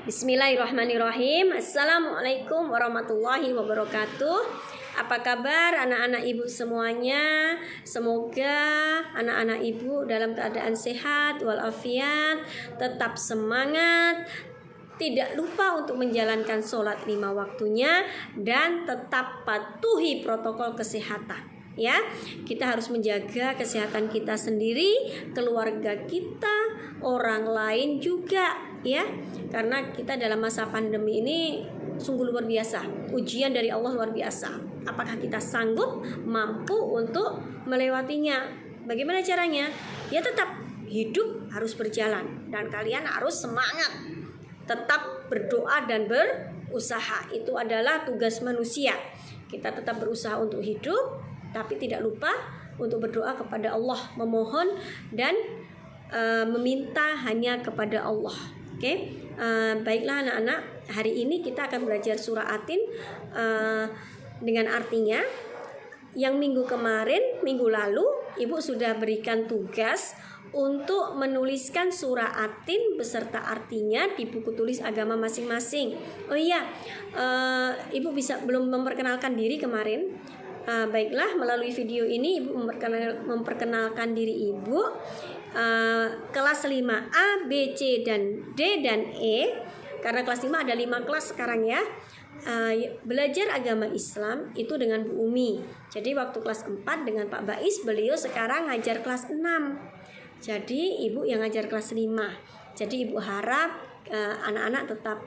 Bismillahirrahmanirrahim. Assalamualaikum warahmatullahi wabarakatuh. Apa kabar anak-anak ibu semuanya? Semoga anak-anak ibu dalam keadaan sehat walafiat, tetap semangat, tidak lupa untuk menjalankan sholat 5 waktunya, dan tetap patuhi protokol kesehatan. Ya, kita harus menjaga kesehatan kita sendiri, keluarga kita, orang lain juga, ya. Karena kita dalam masa pandemi ini sungguh luar biasa, ujian dari Allah luar biasa. Apakah kita sanggup, mampu untuk melewatinya? Bagaimana caranya? Ya tetap hidup harus berjalan, dan kalian harus semangat, tetap berdoa dan berusaha. Itu adalah tugas manusia. Kita tetap berusaha untuk hidup, tapi tidak lupa untuk berdoa kepada Allah, memohon dan meminta hanya kepada Allah. Oke, baiklah anak-anak, hari ini kita akan belajar surah Atin dengan artinya. Yang minggu kemarin, minggu lalu, Ibu sudah berikan tugas untuk menuliskan surah Atin beserta artinya di buku tulis agama masing-masing. Oh iya, Ibu belum memperkenalkan diri kemarin. Baiklah, melalui video ini Ibu memperkenalkan diri Ibu, kelas 5A, B, C, dan D, dan E. Karena kelas 5 ada 5 kelas sekarang ya. Belajar agama Islam itu dengan Bu Umi. Jadi waktu kelas 4 dengan Pak Bais, beliau sekarang ngajar kelas 6. Jadi Ibu yang ngajar kelas 5. Jadi Ibu harap anak-anak tetap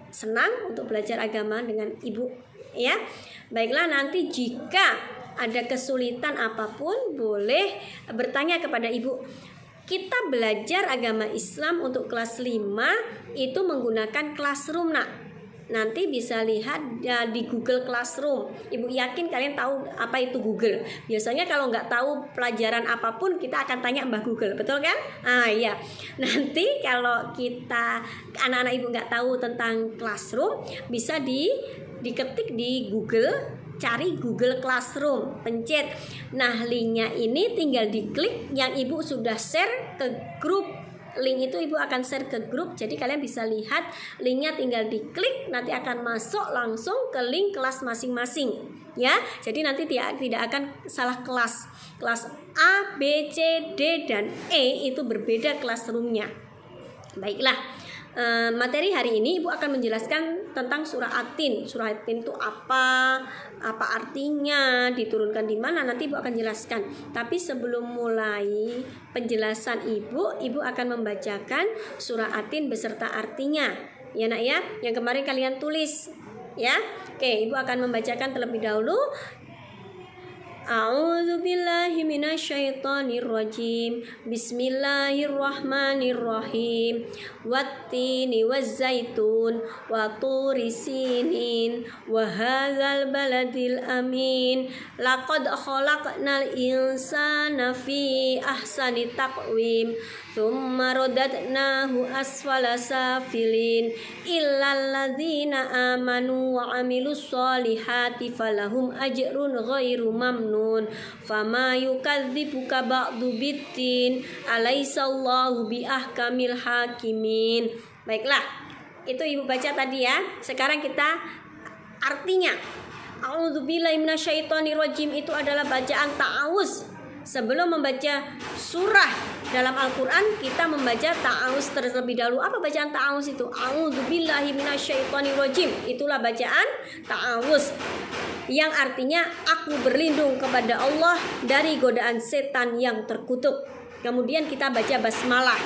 senang untuk belajar agama dengan Ibu, ya. Baiklah, nanti jika ada kesulitan apapun boleh bertanya kepada Ibu. Kita belajar agama Islam untuk kelas 5 itu menggunakan Classroom, nak. Nanti bisa lihat di Google Classroom. Ibu yakin kalian tahu apa itu Google. Biasanya kalau nggak tahu pelajaran apapun, kita akan tanya Mbah Google, betul kan? Iya. Nanti kalau kita anak-anak Ibu nggak tahu tentang Classroom, bisa diketik di Google, cari Google Classroom, pencet. Nah, linknya ini tinggal diklik. Yang Ibu sudah share ke grup, link itu Ibu akan share ke grup. Jadi kalian bisa lihat linknya, tinggal diklik, nanti akan masuk langsung ke link kelas masing-masing, ya. Jadi nanti tidak akan salah kelas. Kelas A, B, C, D, dan E itu berbeda classroomnya. Baiklah, materi hari ini Ibu akan menjelaskan tentang surah Atin. Surah Atin itu apa artinya, diturunkan di mana, nanti Ibu akan jelaskan. Tapi sebelum mulai penjelasan Ibu akan membacakan surah Atin beserta artinya, ya nak ya, yang kemarin kalian tulis, ya. Oke, Ibu akan membacakan terlebih dahulu. A'udzubillahi minasyaitonirrajim. Bismillahirrahmanirrahim. Wattini wazzaitun wa turi sinin wa hadzal baladil amin. Laqad khalaqnal insana fi ahsani taqwim. Tsumma radadnahu asfala safilin illal ladzina amanu wa amilus solihati falahum ajrun ghairu mamnun. Fama yukadzibuka ba'du biddin alaisallahu biahkamil hakimin. Baiklah, itu Ibu baca tadi ya. Sekarang kita artinya. A'udzubillahi minasyaitonirrajim itu adalah bacaan ta'awuz. Sebelum membaca surah dalam Al-Quran, kita membaca ta'awuz terlebih dahulu. Apa bacaan ta'awuz itu? A'udzubillahi minasyaitonirrajim. Itulah bacaan ta'awuz, yang artinya aku berlindung kepada Allah dari godaan setan yang terkutuk. Kemudian kita baca basmalah.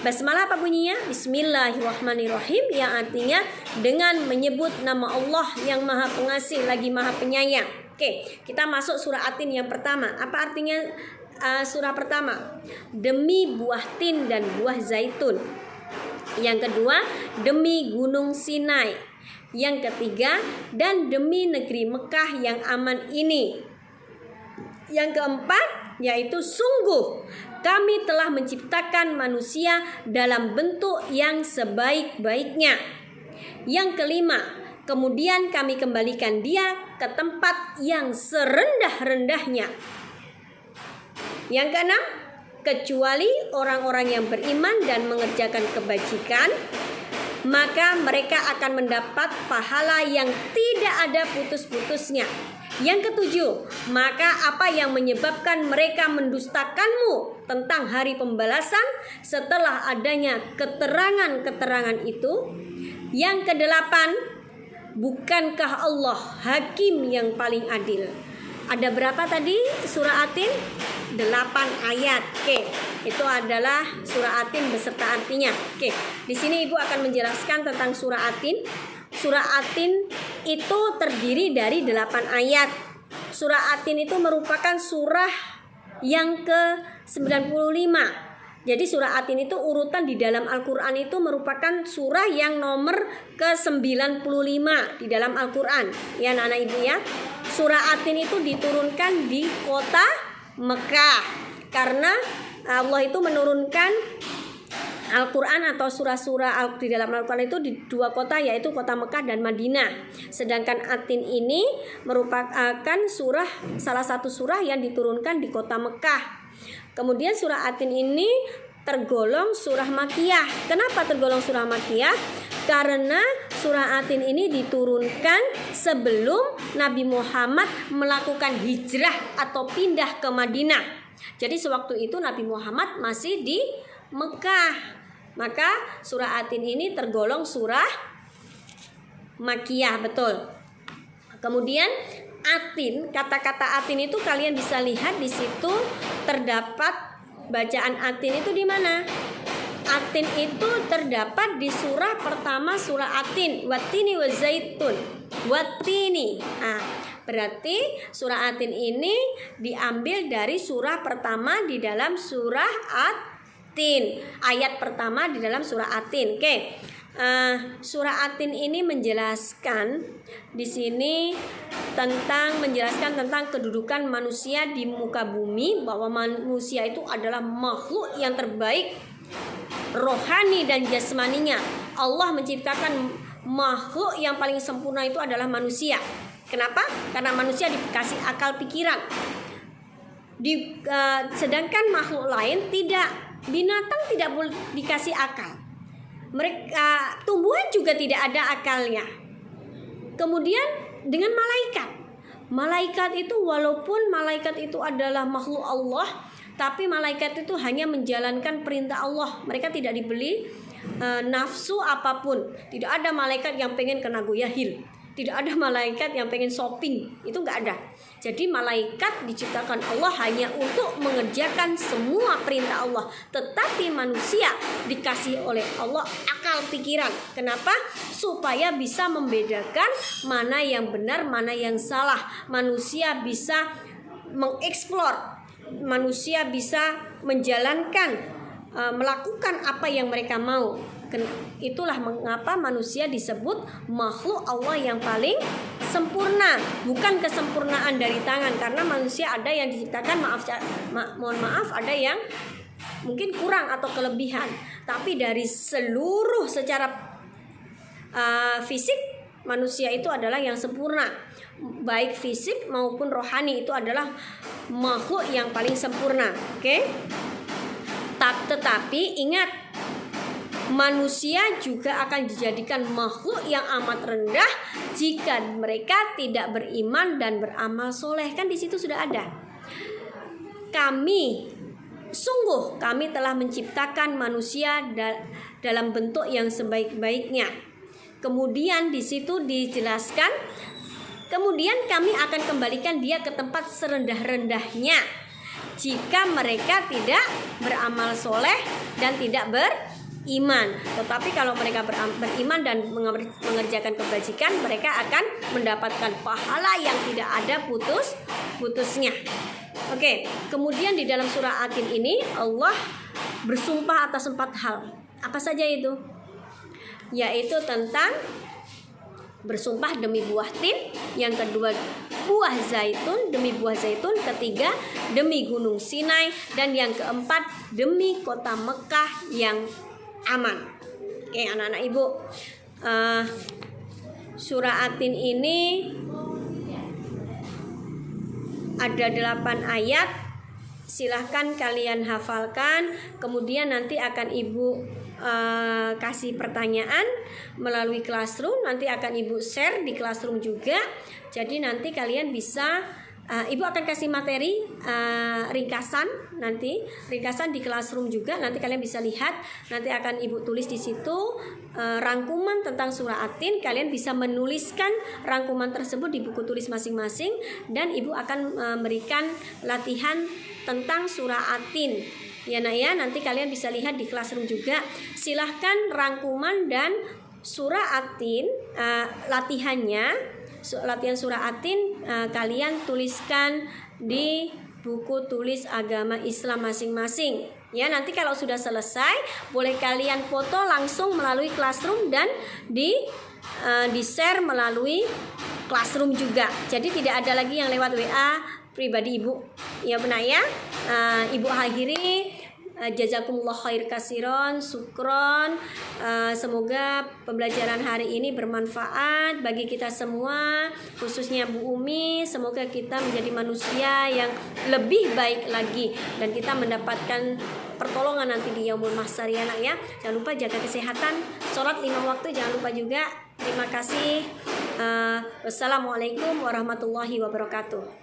Basmalah apa bunyinya? Bismillahirrahmanirrahim, yang artinya dengan menyebut nama Allah yang Maha Pengasih lagi Maha Penyayang. Oke, kita masuk surah Atin yang pertama. Apa artinya surah pertama? Demi buah tin dan buah zaitun. Yang kedua, demi gunung Sinai. Yang ketiga, dan demi negeri Mekah yang aman ini. Yang keempat, yaitu sungguh kami telah menciptakan manusia dalam bentuk yang sebaik-baiknya. Yang kelima, kemudian kami kembalikan dia ke tempat yang serendah-rendahnya. Yang keenam, kecuali orang-orang yang beriman dan mengerjakan kebajikan, maka mereka akan mendapat pahala yang tidak ada putus-putusnya. Yang ketujuh, maka apa yang menyebabkan mereka mendustakanmu tentang hari pembalasan setelah adanya keterangan-keterangan itu? Yang kedelapan, bukankah Allah hakim yang paling adil? Ada berapa tadi surah Atin? 8 ayat. Oke, itu adalah surah Atin beserta artinya. Oke, di sini Ibu akan menjelaskan tentang surah Atin. Surah Atin itu terdiri dari 8 ayat. Surah Atin itu merupakan surah yang ke-95. Jadi surah Atin itu urutan di dalam Al-Quran itu merupakan surah yang nomor ke-95 di dalam Al-Quran. Ya anak-anak Ibu ya. Surah Atin itu diturunkan di kota Mekah. Karena Allah itu menurunkan Al-Quran atau surah-surah di dalam Al-Quran itu di 2 kota, yaitu kota Mekah dan Madinah. Sedangkan Atin ini merupakan salah satu surah yang diturunkan di kota Mekah. Kemudian surah Atin ini tergolong surah Makkiyah. Kenapa tergolong surah Makkiyah? Karena surah Atin ini diturunkan sebelum Nabi Muhammad melakukan hijrah atau pindah ke Madinah. Jadi sewaktu itu Nabi Muhammad masih di Mekah. Maka surah Atin ini tergolong surah Makkiyah, betul. Kemudian Atin, kata-kata Atin itu kalian bisa lihat di situ terdapat bacaan Atin itu di mana? Atin itu terdapat di surah pertama surah Atin, Wattini wa zaitun. Wattini. Berarti surah Atin ini diambil dari surah pertama di dalam surah Atin. Ayat pertama di dalam surah Atin. Oke. Surah Atin ini menjelaskan di sini menjelaskan tentang kedudukan manusia di muka bumi, bahwa manusia itu adalah makhluk yang terbaik rohani dan jasmaninya. Allah menciptakan makhluk yang paling sempurna itu adalah manusia. Kenapa? Karena manusia dikasih akal pikiran. Sedangkan makhluk lain tidak. Binatang tidak boleh dikasih akal. Mereka tumbuhan juga tidak ada akalnya. Kemudian dengan malaikat itu walaupun malaikat itu adalah makhluk Allah, tapi malaikat itu hanya menjalankan perintah Allah. Mereka tidak dibeli nafsu apapun. Tidak ada malaikat yang pengen kena goyahil. Tidak ada malaikat yang pengen shopping. Itu nggak ada. Jadi malaikat diciptakan Allah hanya untuk mengerjakan semua perintah Allah. Tetapi manusia dikasih oleh Allah akal pikiran. Kenapa? Supaya bisa membedakan mana yang benar, mana yang salah. Manusia bisa mengeksplor. Manusia bisa menjalankan, melakukan apa yang mereka mau. Itulah mengapa manusia disebut makhluk Allah yang paling sempurna. Bukan kesempurnaan dari tangan, karena manusia ada yang diciptakan mohon maaf ada yang mungkin kurang atau kelebihan. Tapi dari seluruh secara fisik, manusia itu adalah yang sempurna. Baik fisik maupun rohani, itu adalah makhluk yang paling sempurna. Oke? Tetapi ingat, manusia juga akan dijadikan makhluk yang amat rendah jika mereka tidak beriman dan beramal soleh. Kan di situ sudah ada. Kami telah menciptakan manusia dalam bentuk yang sebaik-baiknya. Kemudian di situ dijelaskan, kemudian kami akan kembalikan dia ke tempat serendah-rendahnya jika mereka tidak beramal soleh dan tidak beriman. Tetapi kalau mereka beriman dan mengerjakan kebajikan, mereka akan mendapatkan pahala yang tidak ada putusnya. Oke, kemudian di dalam surah Atin ini Allah bersumpah atas 4 hal. Apa saja itu? Yaitu tentang bersumpah demi buah tin, yang kedua buah zaitun, demi buah zaitun, ketiga demi gunung Sinai, dan yang keempat demi kota Mekah yang aman. Oke anak-anak Ibu, surah Atin ini ada 8 ayat. Silahkan kalian hafalkan. Kemudian nanti akan Ibu kasih pertanyaan melalui Classroom, nanti akan Ibu share di Classroom juga. Jadi nanti kalian bisa Ibu akan kasih materi ringkasan di Classroom juga. Nanti kalian bisa lihat. Nanti akan Ibu tulis di situ rangkuman tentang surah At-Tin. Kalian bisa menuliskan rangkuman tersebut di buku tulis masing-masing, dan Ibu akan memberikan latihan tentang surah At-Tin. Ya nak ya, nanti kalian bisa lihat di Classroom juga. Silahkan rangkuman dan surah At-Tin latihan surah At-Tin kalian tuliskan di buku tulis agama Islam masing-masing. Ya, nanti kalau sudah selesai boleh kalian foto langsung melalui Classroom dan di share melalui Classroom juga. Jadi tidak ada lagi yang lewat WA pribadi Ibu. Ya benar ya. Ibu akhiri. Jazakumullah khair kasiron, syukron. Semoga pembelajaran hari ini bermanfaat bagi kita semua, khususnya Bu Umi. Semoga kita menjadi manusia yang lebih baik lagi dan kita mendapatkan pertolongan nanti di yaumul mahsyar ya nak ya. Jangan lupa jaga kesehatan, sholat 5 waktu jangan lupa juga. Terima kasih. Wassalamualaikum warahmatullahi wabarakatuh.